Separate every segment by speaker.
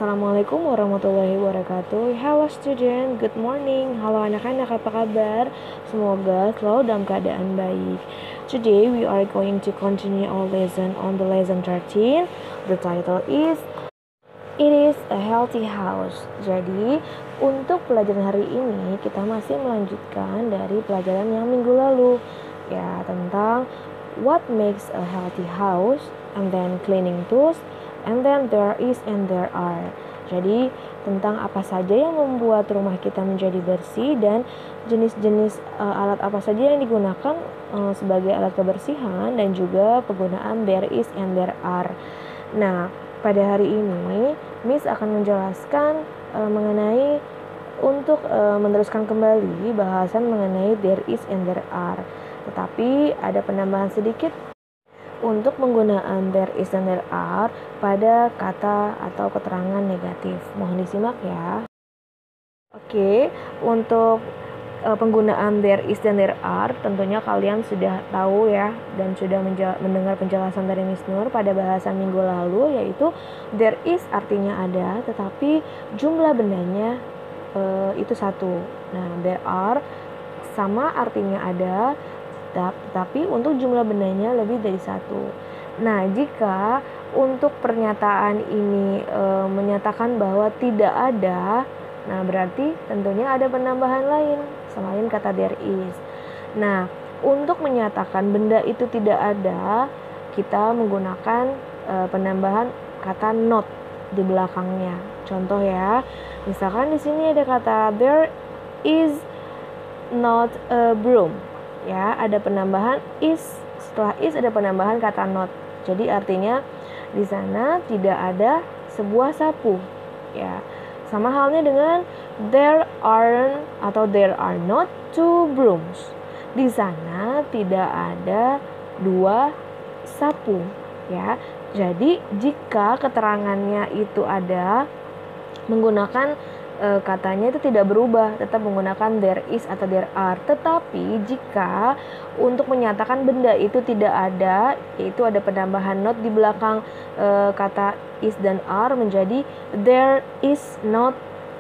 Speaker 1: Assalamualaikum warahmatullahi wabarakatuh. Hello student, good morning. Halo anak-anak, apa kabar? Semoga selalu dalam keadaan baik. Today we are going to continue our lesson on the lesson 13. The title is It is a Healthy House. Jadi untuk pelajaran hari ini kita masih melanjutkan dari pelajaran yang minggu lalu, ya, tentang what makes a healthy house, and then cleaning tools, and then there is and there are. Jadi tentang apa saja yang membuat rumah kita menjadi bersih dan jenis-jenis alat apa saja yang digunakan sebagai alat kebersihan, dan juga penggunaan there is and there are. Nah, pada hari ini Miss akan menjelaskan mengenai untuk meneruskan kembali bahasan mengenai there is and there are. Tetapi ada penambahan sedikit untuk penggunaan there is and there are pada kata atau keterangan negatif. Mohon disimak ya. Oke, untuk penggunaan there is dan there are tentunya kalian sudah tahu ya, dan sudah mendengar penjelasan dari Miss Nur pada bahasan minggu lalu, yaitu there is artinya ada, tetapi jumlah bendanya itu satu. Nah, there are sama artinya ada, tetapi untuk jumlah bendanya lebih dari satu. Nah, jika untuk pernyataan ini menyatakan bahwa tidak ada, nah berarti tentunya ada penambahan lain selain kata there is. Nah, untuk menyatakan benda itu tidak ada, kita menggunakan penambahan kata not di belakangnya. Contoh ya, misalkan di sini ada kata there is not a broom. Ya, ada penambahan is, setelah is ada penambahan kata not. Jadi artinya di sana tidak ada sebuah sapu. Ya, sama halnya dengan there aren't atau there are not two brooms. Di sana tidak ada dua sapu. Ya, jadi jika keterangannya itu ada, menggunakan katanya itu tidak berubah, tetap menggunakan there is atau there are. Tetapi jika untuk menyatakan benda itu tidak ada, yaitu ada penambahan not di belakang kata is dan are, menjadi there is not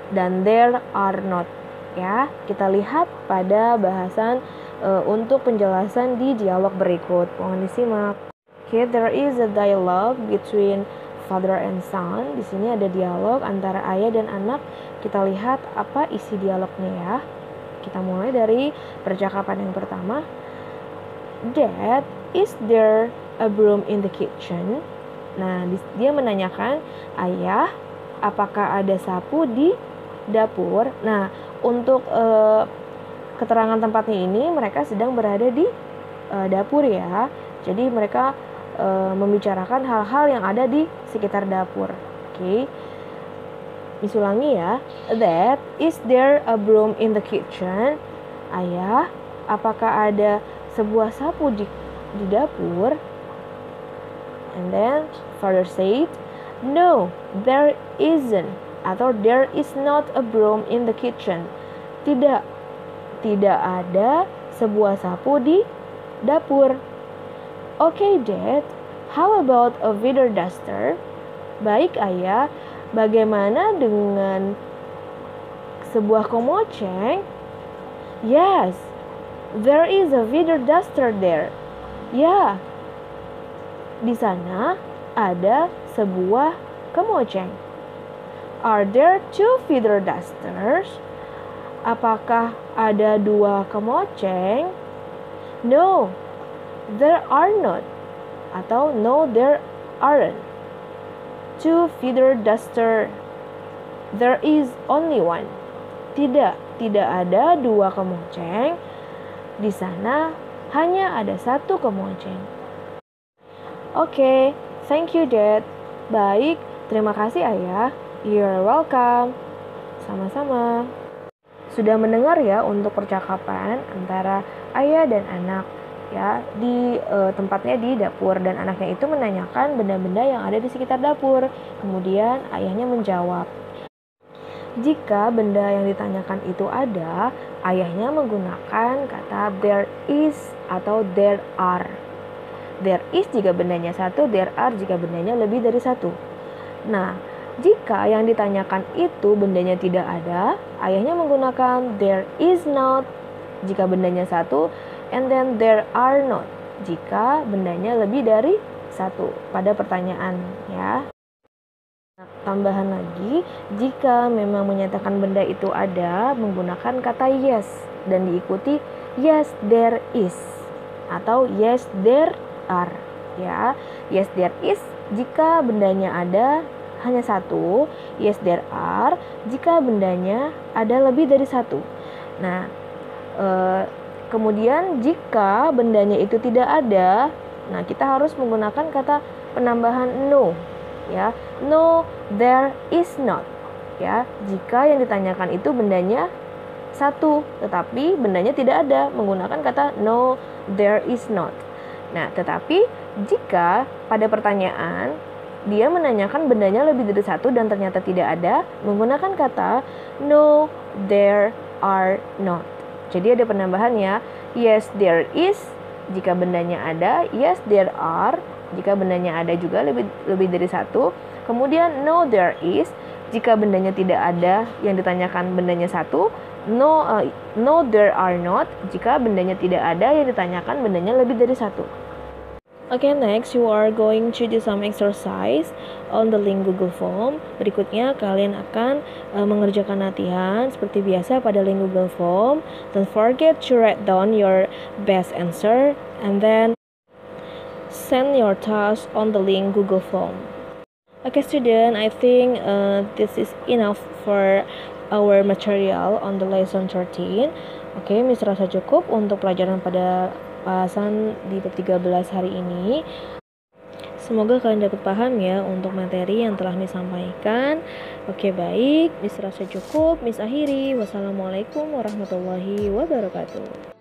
Speaker 1: dan there are not. Ya, kita lihat pada bahasan untuk penjelasan di dialog berikut. Mohon disimak. Okay, there is a dialogue between father and son. Di sini ada dialog antara ayah dan anak. Kita lihat apa isi dialognya ya. Kita mulai dari percakapan yang pertama. Dad, is there a broom in the kitchen? Nah, dia menanyakan, ayah, apakah ada sapu di dapur? Nah, untuk keterangan tempatnya ini, mereka sedang berada di dapur ya. Jadi mereka membicarakan hal-hal yang ada di sekitar dapur. Oke. Miss ulangi ya. Dad, is there a broom in the kitchen? Ayah, apakah ada sebuah sapu di dapur? And then father said, no, there isn't, atau there is not a broom in the kitchen. Tidak ada sebuah sapu di dapur. Okay, Dad, how about a feather duster? Baik, ayah, bagaimana dengan sebuah komoceng? Yes, there is a feather duster there. Ya, di sana ada sebuah komoceng. Are there two feather dusters? Apakah ada dua komoceng? No, there are not, atau no, there aren't two feather duster. There is only one. Tidak ada dua kemoceng. Di sana hanya ada satu kemoceng. Oke, thank you, Dad. Baik, terima kasih ayah. You're welcome. Sama-sama. Sudah mendengar ya untuk percakapan antara ayah dan anak ya, di tempatnya di dapur, dan anaknya itu menanyakan benda-benda yang ada di sekitar dapur. Kemudian ayahnya menjawab. Jika benda yang ditanyakan itu ada, ayahnya menggunakan kata there is atau there are. There is jika bendanya satu, there are jika bendanya lebih dari satu. Nah, Jika yang ditanyakan itu bendanya tidak ada, ayahnya menggunakan there is not jika bendanya satu, and then there are not jika bendanya lebih dari satu pada pertanyaan ya. Tambahan lagi, jika memang menyatakan benda itu ada, menggunakan kata yes dan diikuti yes there is atau yes there are ya. Yes there is jika bendanya ada hanya satu, yes there are jika bendanya ada lebih dari satu. Nah, kemudian jika bendanya itu tidak ada, nah kita harus menggunakan kata penambahan no ya. No, there is not ya. Jika yang ditanyakan itu bendanya satu, tetapi bendanya tidak ada, menggunakan kata no, there is not. Nah, tetapi jika pada pertanyaan dia menanyakan bendanya lebih dari satu dan ternyata tidak ada, menggunakan kata no, there are not. Jadi ada penambahan ya. Yes, there is jika bendanya ada, yes, there are jika bendanya ada juga lebih dari satu. Kemudian no, there is jika bendanya tidak ada, yang ditanyakan bendanya satu. No, there are not jika bendanya tidak ada, yang ditanyakan bendanya lebih dari satu. Okay, next you are going to do some exercise on the link Google Form. Berikutnya kalian akan mengerjakan latihan seperti biasa pada link Google Form. Don't forget to write down your best answer and then send your task on the link Google Form. Okay, student, I think this is enough for our material on the lesson 13. Okay, Miss rasa cukup untuk pelajaran pada bahasan di bab 13 hari ini. Semoga kalian dapat paham ya untuk materi yang telah Miss sampaikan. Oke, baik, Miss rasa cukup, Miss akhiri. Wassalamualaikum warahmatullahi wabarakatuh.